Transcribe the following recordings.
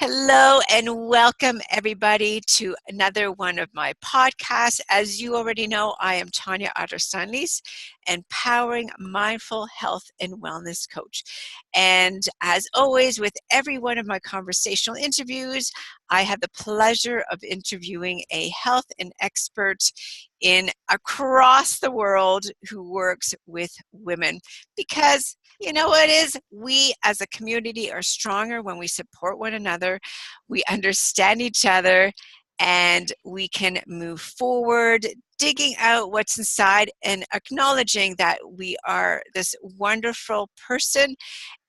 Hello and welcome everybody to another one of my podcasts. As you already know, I am Tanya Otterstein-Liehs, empowering mindful health and wellness coach. And as always, with every one of my conversational interviews, I have the pleasure of interviewing a health and expert in across the world who works with women, because you know what is, we as a community are stronger when we support one another, we understand each other, and we can move forward, digging out what's inside and acknowledging that we are this wonderful person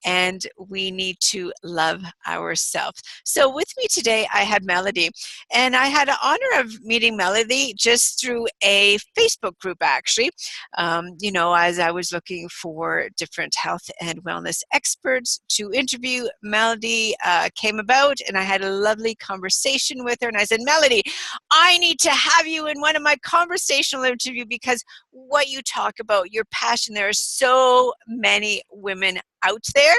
and we need to love ourselves. So with me today, I had Melody, and I had the honor of meeting Melody just through a Facebook group, actually. As I was looking for different health and wellness experts to interview, Melody came about, and I had a lovely conversation with her, and I said, Melody, I need to have you in one of my conversational interviews because what you talk about, your passion, there are so many women out there.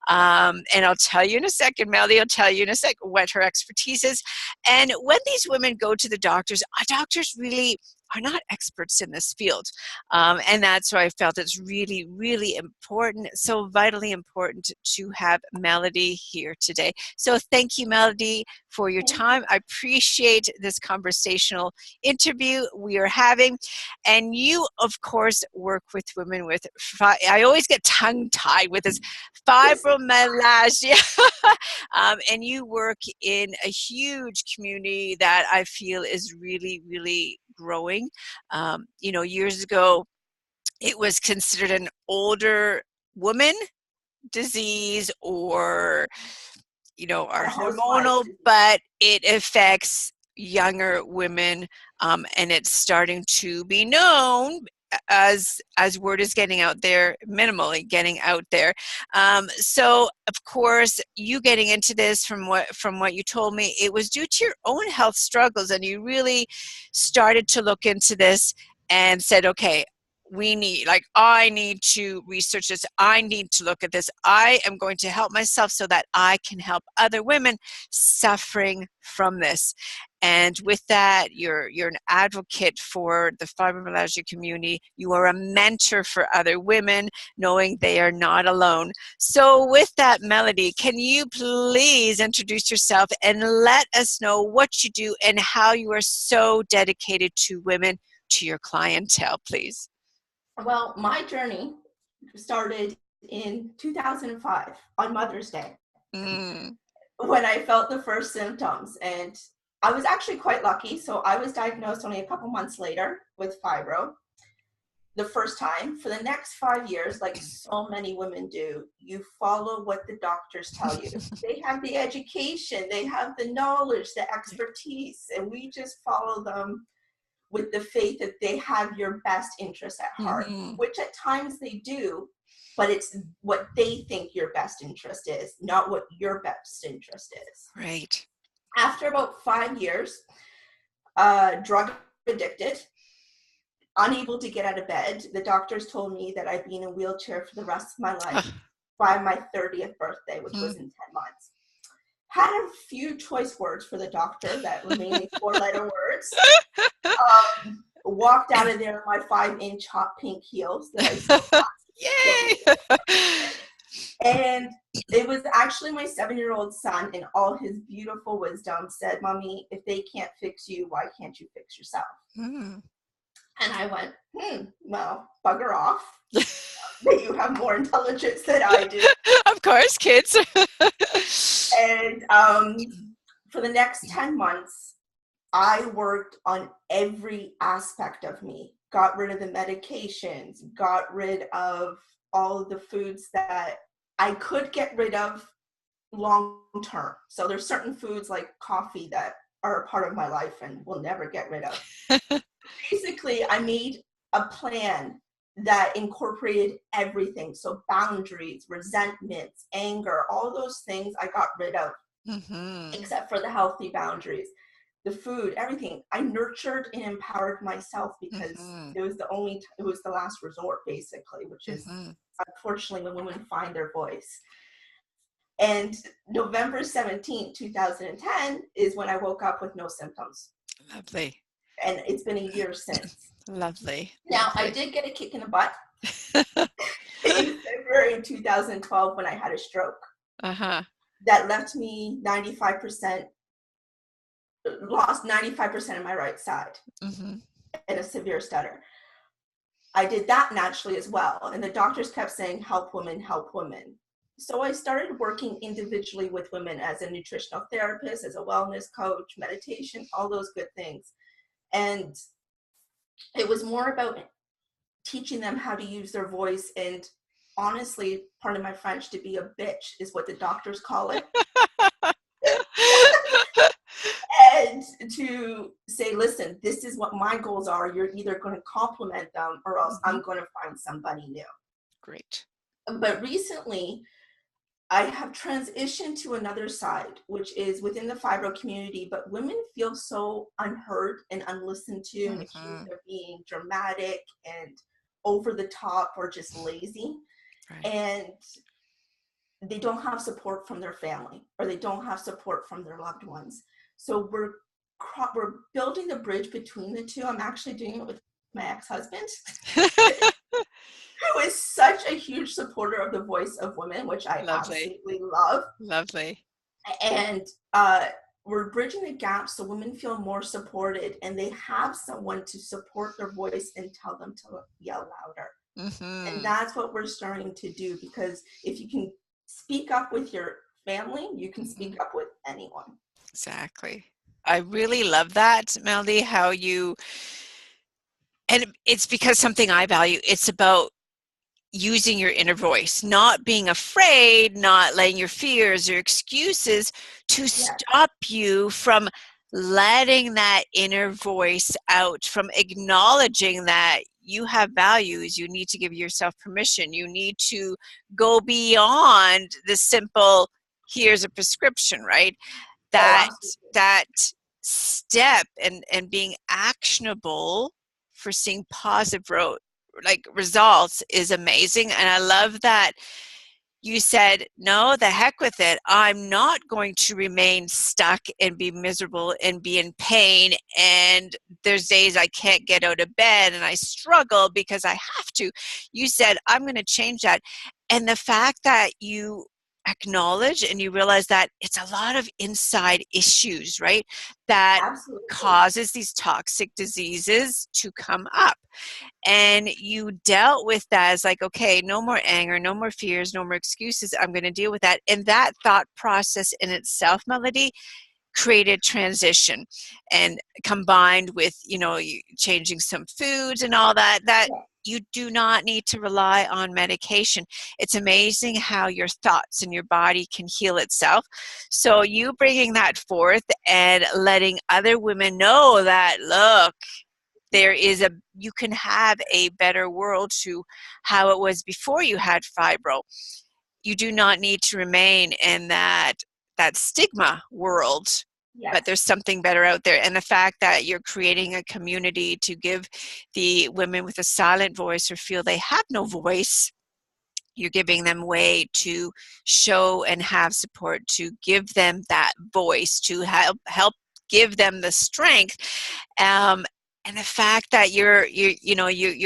And I'll tell you in a second, Melody, I'll tell you in a second what her expertise is. And when these women go to the doctors, our doctors really are not experts in this field. And that's why I felt it's really, really important, so vitally important to have Melody here today. So thank you, Melody, for your time. I appreciate this conversational interview we are having. And you, of course, work with women with, I always get tongue-tied with this fibromyalgia. And you work in a huge community that I feel is really, really growing. Years ago, it was considered an older woman disease or, are hormonal, but it affects younger women, and it's starting to be known as word is getting out there, minimally getting out there. So of course, you getting into this, from what you told me, it was due to your own health struggles, and you really started to look into this and said, okay, I need to research this. I need to look at this. I am going to help myself so that I can help other women suffering from this. And with that, you're an advocate for the fibromyalgia community. You are a mentor for other women, knowing they are not alone. So with that, Melody, can you please introduce yourself and let us know what you do and how you are so dedicated to women, to your clientele, please? Well, my journey started in 2005 on Mother's Day when I felt the first symptoms. And I was actually quite lucky. So I was diagnosed only a couple months later with fibro the first time. For the next 5 years, like so many women do, you follow what the doctors tell you. They have the education, they have the knowledge, the expertise, and we just follow them with the faith that they have your best interest at heart, which at times they do, but it's what they think your best interest is, not what your best interest is. Right. After about 5 years, drug addicted, unable to get out of bed, the doctors told me that I'd be in a wheelchair for the rest of my life by my 30th birthday, which was in 10 months. Had a few choice words for the doctor that were mainly 4-letter words. Walked out of there in my 5-inch hot pink heels that I still got. Yay! And it was actually my 7-year-old son, in all his beautiful wisdom, said, Mommy, if they can't fix you, why can't you fix yourself? And I went, well, bugger off. That you have more intelligence than I do. Of course, kids. And for the next 10 months, I worked on every aspect of me, got rid of the medications, got rid of all of the foods that I could get rid of long term. So there's certain foods like coffee that are a part of my life and will never get rid of. Basically, I made a plan that incorporated everything. So boundaries, resentments, anger, all those things I got rid of, except for the healthy boundaries. The food, everything. I nurtured and empowered myself because it was the last resort, basically, which is unfortunately when women find their voice. And November 17th, 2010 is when I woke up with no symptoms. Lovely. And it's been a year since. Lovely. Now, Lovely. I did get a kick in the butt in February 2012 when I had a stroke. Uh-huh. That left me 95%, lost 95% of my right side, Mm-hmm. and a severe stutter. I did that naturally as well. And the doctors kept saying, help women, help women. So I started working individually with women as a nutritional therapist, as a wellness coach, meditation, all those good things. And it was more about teaching them how to use their voice. And honestly, pardon my French, to be a bitch is what the doctors call it. And to say, listen, this is what my goals are. You're either going to compliment them or else I'm going to find somebody new. Great. But recently, I have transitioned to another side, which is within the fibro community, but women feel so unheard and unlistened to and accused of being dramatic and over the top or just lazy. Right. And they don't have support from their family, or they don't have support from their loved ones. So we're building the bridge between the two. I'm actually doing it with my ex-husband, who is such a huge supporter of the voice of women, which I absolutely love. Lovely. And we're bridging the gap so women feel more supported, and they have someone to support their voice and tell them to yell louder. Mm-hmm. And that's what we're starting to do, because if you can speak up with your family, you can speak up with anyone. Exactly. I really love that, Melody, how you, and it's because something I value, it's about using your inner voice, not being afraid, not letting your fears or excuses to stop you from letting that inner voice out, from acknowledging that you have values. You need to give yourself permission. You need to go beyond the simple, here's a prescription, right? That step and being actionable for seeing positive results is amazing. And I love that you said, no, the heck with it. I'm not going to remain stuck and be miserable and be in pain. And there's days I can't get out of bed and I struggle because I have to. You said, I'm going to change that. And the fact that you acknowledge and you realize that it's a lot of inside issues, right? That causes these toxic diseases to come up. And you dealt with that as like, okay, no more anger, no more fears, no more excuses. I'm going to deal with that. And that thought process in itself, Melody, created transition, and combined with, changing some foods and all that, you do not need to rely on medication. It's amazing how your thoughts and your body can heal itself. So you bringing that forth and letting other women know that, look, you can have a better world to how it was before you had fibro. You do not need to remain in that stigma world, but there's something better out there. And the fact that you're creating a community to give the women with a silent voice or feel they have no voice, you're giving them a way to show and have support, to give them that voice, to help give them the strength. And the fact that your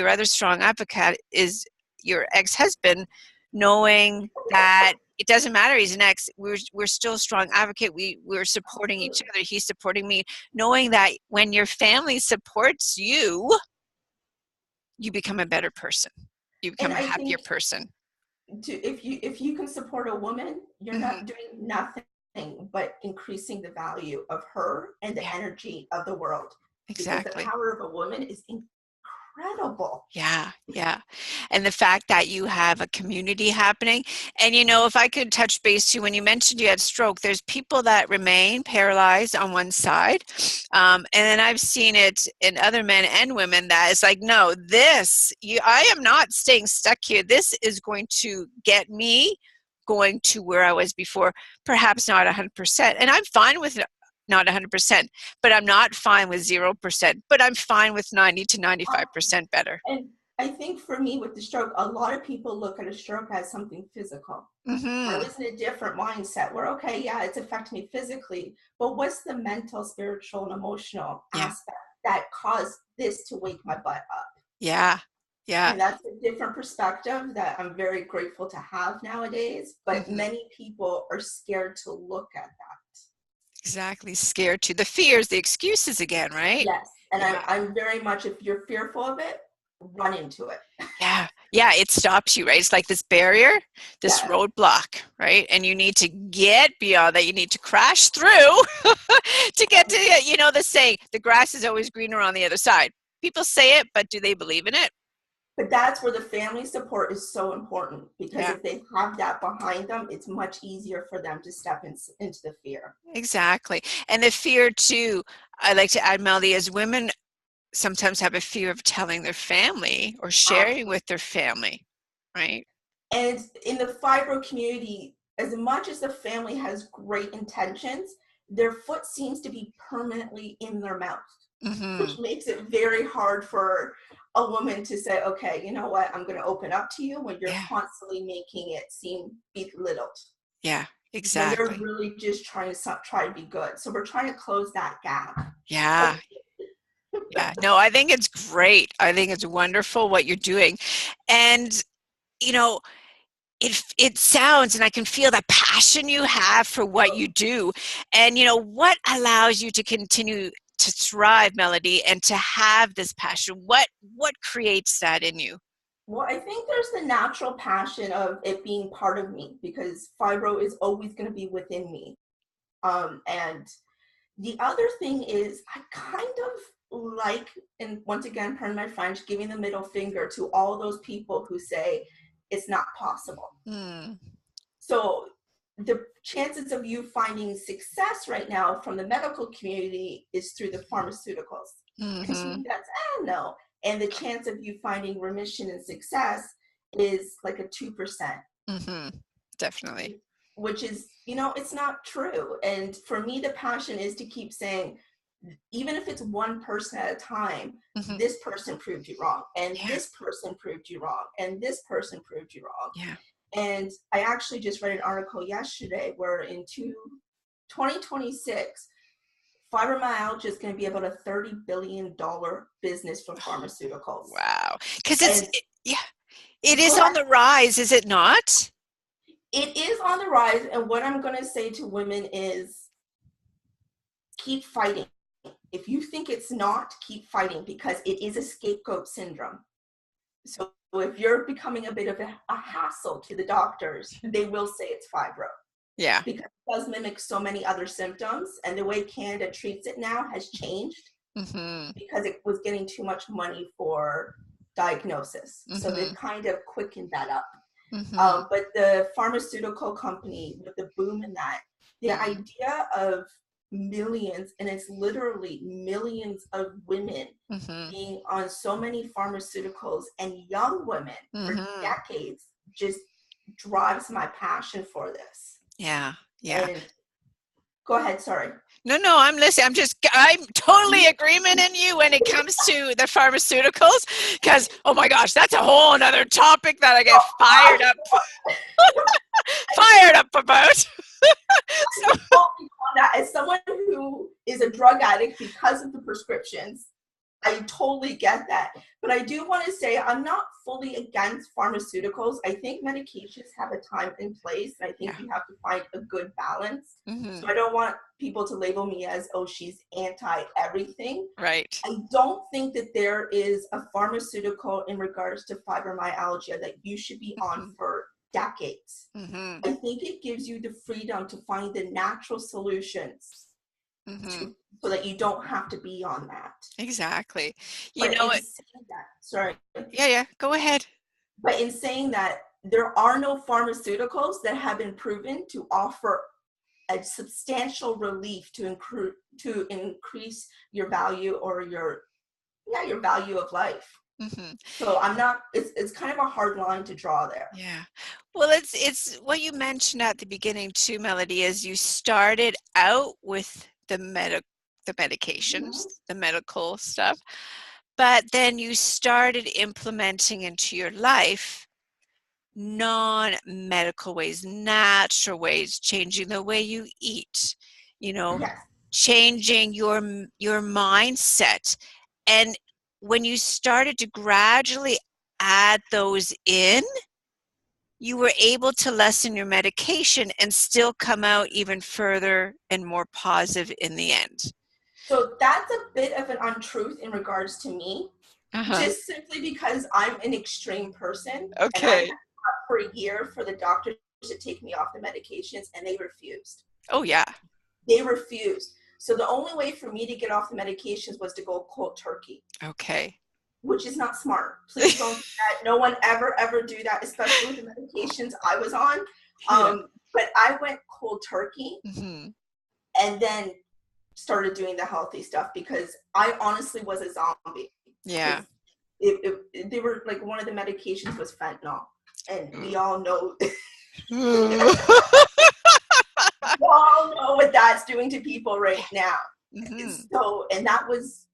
other strong advocate is your ex-husband, knowing that it doesn't matter, he's an ex, we're still a strong advocate, we're supporting each other, he's supporting me, knowing that when your family supports you, you become a better person, you become a happier person. If you can support a woman, you're not doing nothing but increasing the value of her and the energy of the world. Exactly. Because the power of a woman is incredible. Yeah. And the fact that you have a community happening. And, if I could touch base too, when you mentioned you had stroke, there's people that remain paralyzed on one side. And then I've seen it in other men and women that it's like, no, I am not staying stuck here. This is going to get me going to where I was before, perhaps not 100%. And I'm fine with not 100%, but I'm not fine with 0%, but I'm fine with 90 to 95% better. And I think for me with the stroke, a lot of people look at a stroke as something physical. I Mm-hmm. was in a different mindset where, okay, yeah, it's affecting me physically, but what's the mental, spiritual, and emotional Yeah. aspect that caused this to wake my butt up? Yeah. Yeah. And that's a different perspective that I'm very grateful to have nowadays, but Mm-hmm. many people are scared to look at that. Exactly. Scared to the fears, the excuses again, right? Yes. And Yeah. I'm very much, if you're fearful of it, run into it. Yeah. Yeah. It stops you, right? It's like this barrier, this Yes. roadblock, right? And you need to get beyond that. You need to crash through to get to, the saying, the grass is always greener on the other side. People say it, but do they believe in it? But that's where the family support is so important, because Yeah, if they have that behind them, it's much easier for them to step into the fear. exactly. And the fear too, I like to add, Melody, as women sometimes have a fear of telling their family or sharing Absolutely. with their family, right? And in the fibro community, as much as the family has great intentions, their foot seems to be permanently in their mouth, Mm-hmm. which makes it very hard for a woman to say, okay, you know what, I'm going to open up to you, when you're Yeah, constantly making it seem belittled, yeah, when they're exactly. really just try to be good. So we're trying to close that gap. Yeah, Hopefully. yeah. No, I think it's great. I think it's wonderful what you're doing. And, you know, it sounds, and I can feel the passion you have for what you do. And what allows you to continue to thrive, Melody, and to have this passion? What creates that in you? Well, I think there's the natural passion of it being part of me, because fibro is always going to be within me. And the other thing is, I kind of like, and once again, pardon my French, giving the middle finger to all those people who say it's not possible. Mm, So the chances of you finding success right now from the medical community is through the pharmaceuticals. And to mm-hmm, me, that's, no. And the chance of you finding remission and success is like a 2%, mm-hmm, definitely. which is, it's not true. And for me, the passion is to keep saying, even if it's one person at a time, Mm-hmm. this person proved you wrong, and Yeah, this person proved you wrong, and this person proved you wrong. yeah. And I actually just read an article yesterday where in 2026, fibromyalgia is going to be about a $30 billion business from pharmaceuticals. Wow. Because And yeah, it go is ahead. on the rise, is it not? It is on the rise. And what I'm going to say to women is keep fighting. If you think it's not, keep fighting, because it is a scapegoat syndrome. So if you're becoming a bit of a hassle to the doctors, they will say it's fibro, Yeah. because it does mimic so many other symptoms. And the way Canada treats it now has changed, Mm-hmm. because it was getting too much money for diagnosis. So Mm-hmm. they've kind of quickened that up. Mm-hmm. But the pharmaceutical company, with the boom in that, the idea of millions, and it's literally millions of women Mm-hmm. being on so many pharmaceuticals, and young women for Mm-hmm. decades, just drives my passion for this. Yeah. Yeah. And go ahead, sorry. No, I'm listening. I'm totally agreement in you when it comes to the pharmaceuticals, because, oh my gosh, that's a whole another topic that I get fired up about. So, As someone who is a drug addict because of the prescriptions, I totally get that. But I do want to say I'm not fully against pharmaceuticals. I think medications have a time and place, and I think yeah. you have to find a good balance. Mm-hmm. So I don't want people to label me as, oh, she's anti everything. Right. I don't think that there is a pharmaceutical in regards to fibromyalgia that you should be on Mm-hmm. for decades. Mm-hmm. I think it gives you the freedom to find the natural solutions Mm-hmm. to, so that you don't have to be on that. Exactly. You But know in what? saying that, sorry, Yeah, yeah. Go ahead. but in saying that, there are no pharmaceuticals that have been proven to offer a substantial relief to increase your value, or your value of life. Mm-hmm. So I'm not. It's kind of a hard line to draw there. Yeah. Well, it's what you mentioned at the beginning too, Melody, is you started out with the medications, Mhm. the medical stuff, but then you started implementing into your life non-medical ways, natural ways, changing the way you eat, you know, Yes. changing your mindset. And when you started to gradually add those in, you were able to lessen your medication and still come out even further and more positive in the end. So that's a bit of an untruth in regards to me, just simply because I'm an extreme person, and I Okay. fought for a year for the doctors to take me off the medications, and they refused. Oh, yeah. They refused. So the only way for me to get off the medications was to go cold turkey. Okay. Which is not smart. Please don't do that. No one ever do that, especially with the medications I was on. Yeah. But I went cold turkey and then started doing the healthy stuff because I honestly was a zombie. Yeah. They were like, one of the medications was fentanyl, and we all know we all know what that's doing to people right now. So, and that was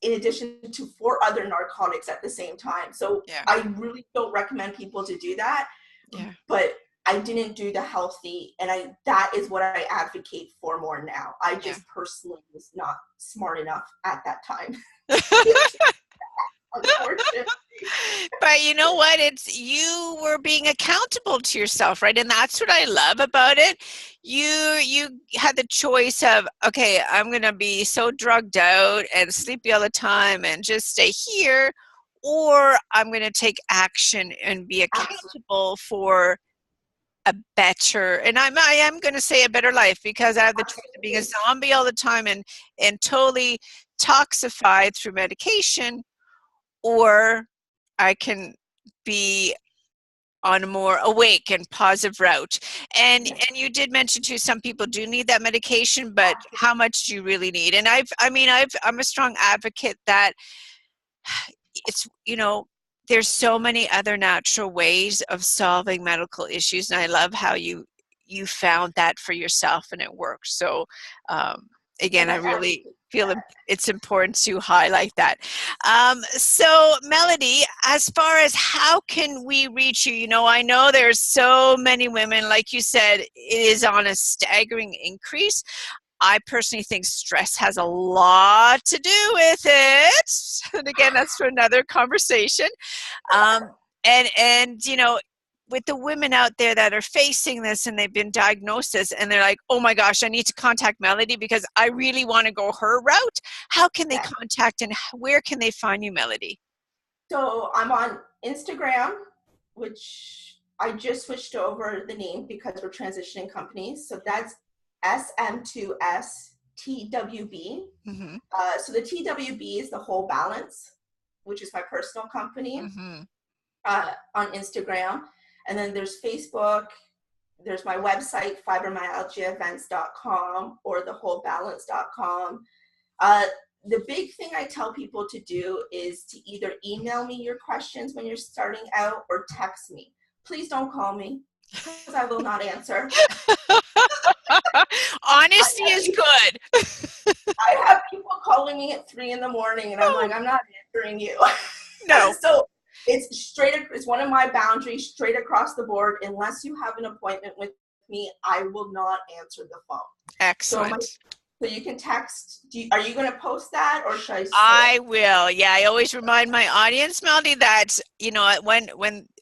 in addition to 4 other narcotics at the same time. So I really don't recommend people to do that. Yeah. But I didn't do the healthy, and that is what I advocate for more now. I just personally was not smart enough at that time. Unfortunately. But you know what? You were being accountable to yourself, right? And that's what I love about it. You had the choice of, okay, I'm going to be so drugged out and sleepy all the time and just stay here, or I'm going to take action and be accountable for a better, and I am going to say a better life, because I have the choice of being a zombie all the time and totally toxified through medication, or I can be on a more awake and positive route. And you did mention too, some people do need that medication, but how much do you really need? And I'm a strong advocate that it's, there's so many other natural ways of solving medical issues, and I love how you found that for yourself and it worked. So again, I really feel it's important to highlight that. So Melody, as far as how can we reach you, I know there's so many women, like you said, it is on a staggering increase. I personally think stress has a lot to do with it. And again, that's for another conversation. And with the women out there that are facing this and they've been diagnosed this and they're like, oh my gosh, I need to contact Melody because I really want to go her route. How can they contact and where can they find you, Melody? So I'm on Instagram, which I just switched over the name because we're transitioning companies. So that's SM2STWB. So the TWB is the Whole Balance, which is my personal company on Instagram. And then there's Facebook. There's my website, fibromyalgiaevents.com or thewholebalance.com. The big thing I tell people to do is to either email me your questions when you're starting out or text me. Please don't call me because I will not answer. Honesty is good. I have people calling me at 3 a.m. and I'm like, I'm not answering you. No. So it's one of my boundaries, straight across the board. Unless you have an appointment with me, I will not answer the phone. Excellent. So you can text. Are you going to post that, or should I say I will. Yeah, I always remind my audience, Melody, that, when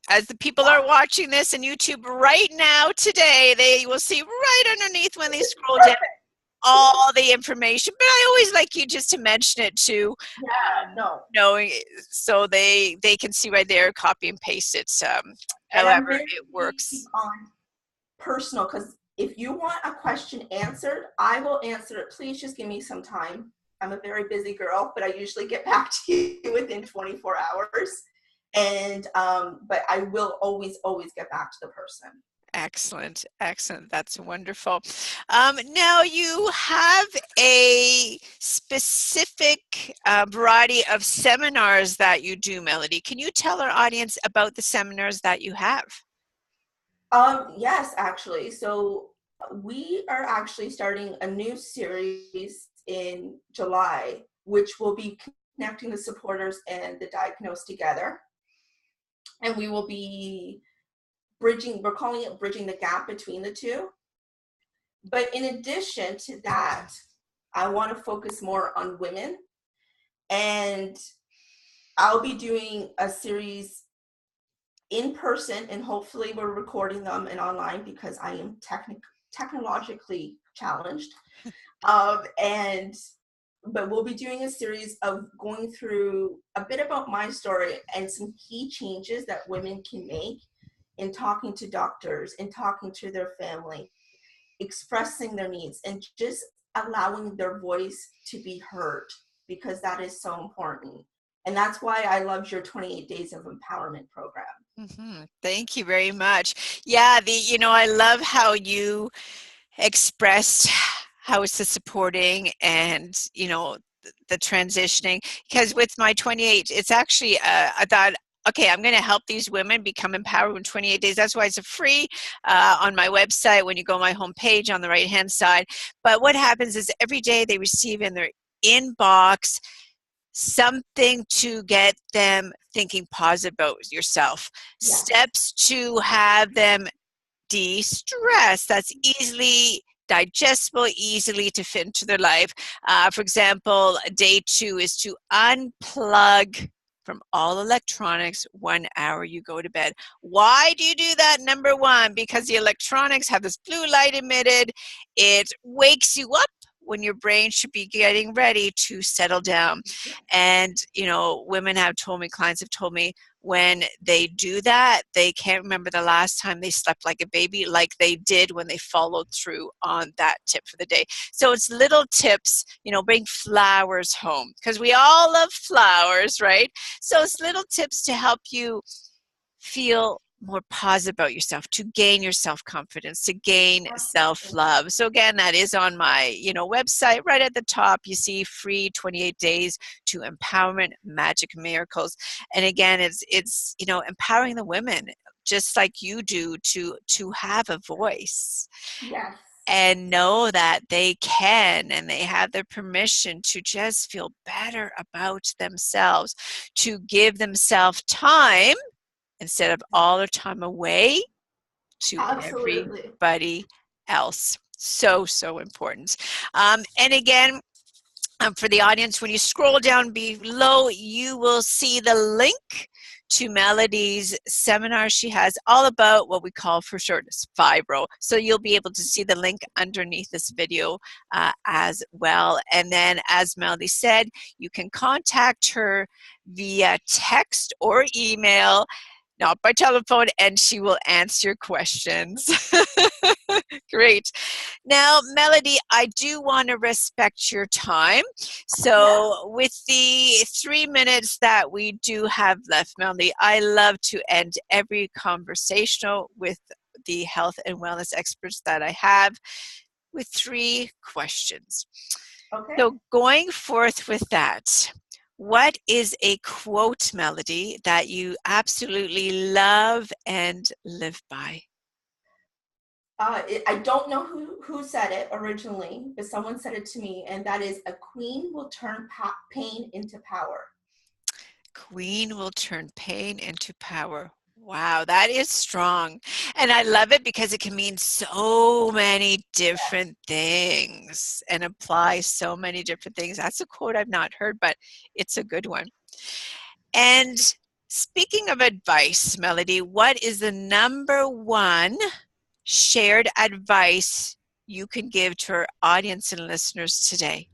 as the people are watching this on YouTube right now today, they will see right underneath when they scroll down all the information. But I always like you just to mention it too. Knowing so they can see right there, copy and paste it. However it works. On personal, because if you want a question answered, I will answer it. Please just give me some time. I'm a very busy girl, but I usually get back to you within 24 hours. And but I will always get back to the person. Excellent. That's wonderful. Now you have a specific variety of seminars that you do, Melody. Can you tell our audience about the seminars that you have? Yes, actually. So we are actually starting a new series in July, which will be connecting the supporters and the diagnosed together. And we will be bridging, we're calling it bridging the gap between the two. But in addition to that, I want to focus more on women, and I'll be doing a series in person, and hopefully we're recording them and online because I am technologically challenged. But we'll be doing a series of going through a bit about my story and some key changes that women can make in talking to doctors, in talking to their family, expressing their needs, and just allowing their voice to be heard, because that is so important. And that's why I loved your 28 Days of Empowerment program. Mm-hmm. Thank you very much. Yeah, I love how you expressed how it's the supporting and, the transitioning, because with my 28, it's actually, I thought, okay, I'm going to help these women become empowered in 28 days. That's why it's a free on my website when you go on my homepage on the right-hand side. But what happens is every day they receive in their inbox something to get them thinking positive about yourself. Yeah. Steps to have them de-stress that's easily digestible, easily to fit into their life. For example, day 2 is to unplug from all electronics 1 hour you go to bed. Why do you do that? Number 1, because the electronics have this blue light emitted. It wakes you up when your brain should be getting ready to settle down. And, women have told me, clients have told me, when they do that, they can't remember the last time they slept like a baby, like they did when they followed through on that tip for the day. So it's little tips, bring flowers home, because we all love flowers, right? So it's little tips to help you feel more positive about yourself, to gain your self-confidence, to gain self-love. So again, that is on my, website. Right at the top, you see free 28 days to empowerment, magic miracles. And again, it's empowering the women just like you do to have a voice. Yes. And know that they can and they have their permission to just feel better about themselves, to give themselves time instead of all their time away to Absolutely. everybody else. So important. And again, for the audience, when you scroll down below, you will see the link to Melody's seminar she has all about what we call for short fibro. So you'll be able to see the link underneath this video as well. And then, as Melody said, you can contact her via text or email, not by telephone, and she will answer your questions. Great. Now, Melody, I do want to respect your time. So with the 3 minutes that we do have left, Melody, I love to end every conversational with the health and wellness experts that I have with 3 questions. Okay. So going forth with that, what is a quote, Melody, that you absolutely love and live by? I don't know who said it originally, but someone said it to me, and that is, a queen will turn pain into power. Queen will turn pain into power. Wow, that is strong. And I love it because it can mean so many different things and apply so many different things. That's a quote I've not heard, but it's a good one. And speaking of advice, Melody, what is the number 1 shared advice you can give to our audience and listeners today?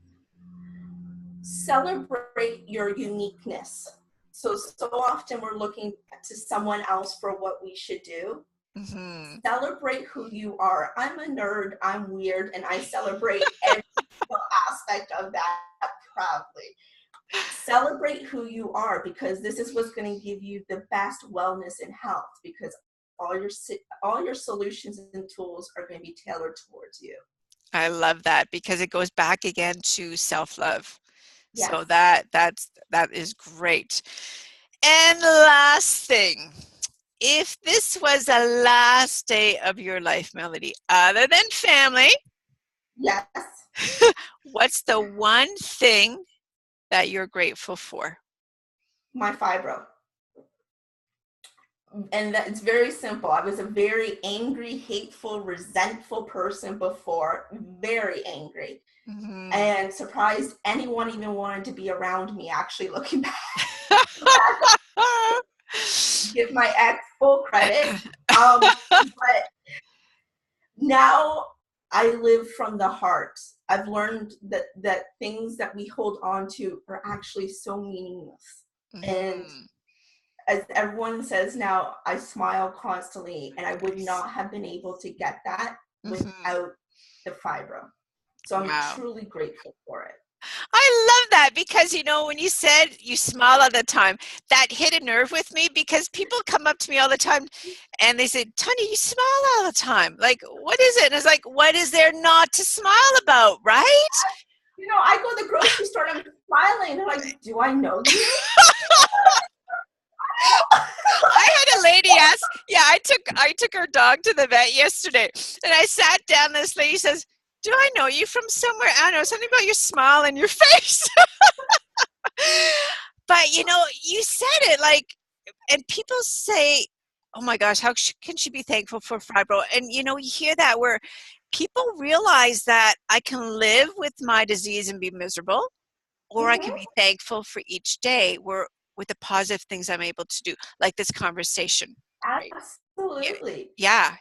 Celebrate your uniqueness. So often we're looking to someone else for what we should do. Mm-hmm. Celebrate who you are. I'm a nerd, I'm weird, and I celebrate every aspect of that proudly. Celebrate who you are, because this is what's going to give you the best wellness and health, because all your solutions and tools are going to be tailored towards you. I love that, because it goes back again to self-love. Yes. So that is great. And last thing, if this was the last day of your life, Melody, other than family, yes, what's the one thing that you're grateful for? My fibro. And that it's very simple. I was a very angry, hateful, resentful person before, very angry, and surprised anyone even wanted to be around me, actually, looking back. Give my ex full credit. But now I live from the heart. I've learned that things that we hold on to are actually so meaningless. And as everyone says now, I smile constantly, and I would not have been able to get that without the fibro. So I'm truly grateful for it. I love that, because, you know, when you said you smile all the time, that hit a nerve with me, because people come up to me all the time and they say, Tanya, you smile all the time. Like, what is it? And it's like, what is there not to smile about, right? You know, I go to the grocery store and I'm smiling. They're like, do I know you? I had a lady ask, I took her dog to the vet yesterday, and I sat down, this lady says, do I know you from somewhere? I don't know, something about your smile and your face. But, you know, you said it, like, and people say, oh my gosh, how can she be thankful for fibro? And, you know, you hear that where people realize that I can live with my disease and be miserable, or I can be thankful for each day with the positive things I'm able to do, like this conversation. Absolutely. Yeah.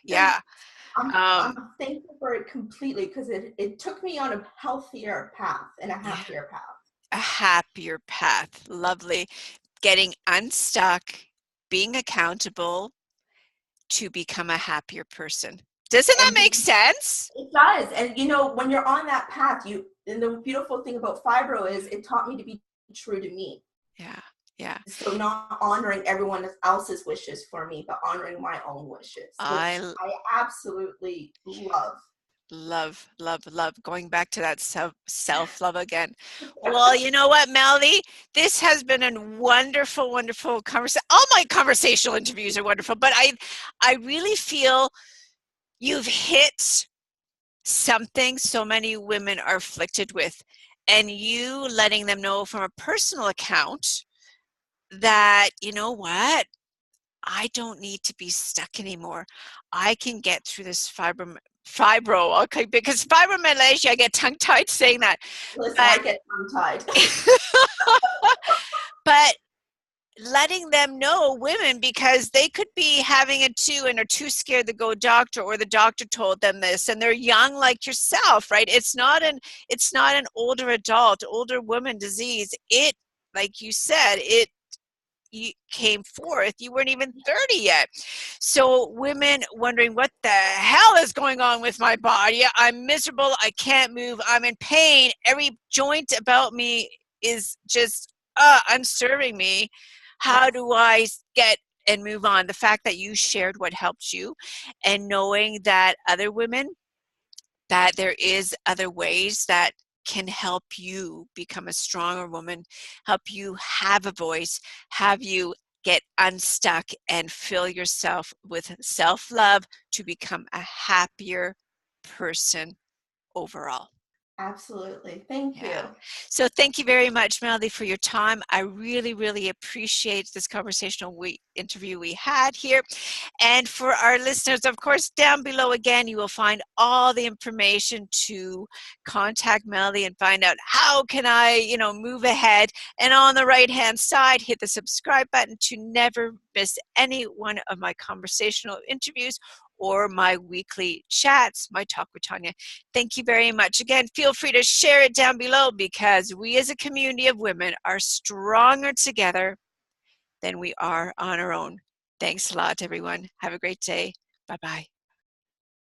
I'm thankful for it completely, because it took me on a healthier path and a happier path. A happier path. Lovely. Getting unstuck, being accountable to become a happier person. Doesn't that make sense? It does. And, you know, when you're on that path, and the beautiful thing about fibro is it taught me to be true to me. Yeah. So not honoring everyone else's wishes for me, but honoring my own wishes, which I absolutely love. Love. Going back to that self-love again. Well, you know what, Melody? This has been a wonderful, wonderful conversation. All my conversational interviews are wonderful, but I really feel you've hit something so many women are afflicted with, and you letting them know from a personal account that, you know what, I don't need to be stuck anymore. I can get through this fibro, okay, because fibromyalgia, I get tongue-tied saying that. Listen, I get tongue-tied. But letting them know, women, because they could be having it too and are too scared to go doctor, or the doctor told them this, and they're young like yourself, right? It's not an older adult, older woman disease. It, like you said, you came forth, you weren't even 30 yet. So women wondering, what the hell is going on with my body? I'm miserable, I can't move, I'm in pain, every joint about me is just unserving me. How do I get and move on? The fact that you shared what helped you, and knowing that other women, that there is other ways that can help you become a stronger woman, help you have a voice, have you get unstuck and fill yourself with self-love to become a happier person overall. Absolutely. Thank you. So thank you very much, Melody, for your time. I really, really appreciate this conversational interview we had here. And for our listeners, of course, down below again, you will find all the information to contact Melody and find out how can I, you know, move ahead. And on the right-hand side, hit the subscribe button to never miss any one of my conversational interviews or my weekly chats, my Talk with Tanya. Thank you very much. Again, feel free to share it down below, because we as a community of women are stronger together than we are on our own. Thanks a lot, everyone. Have a great day. Bye-bye.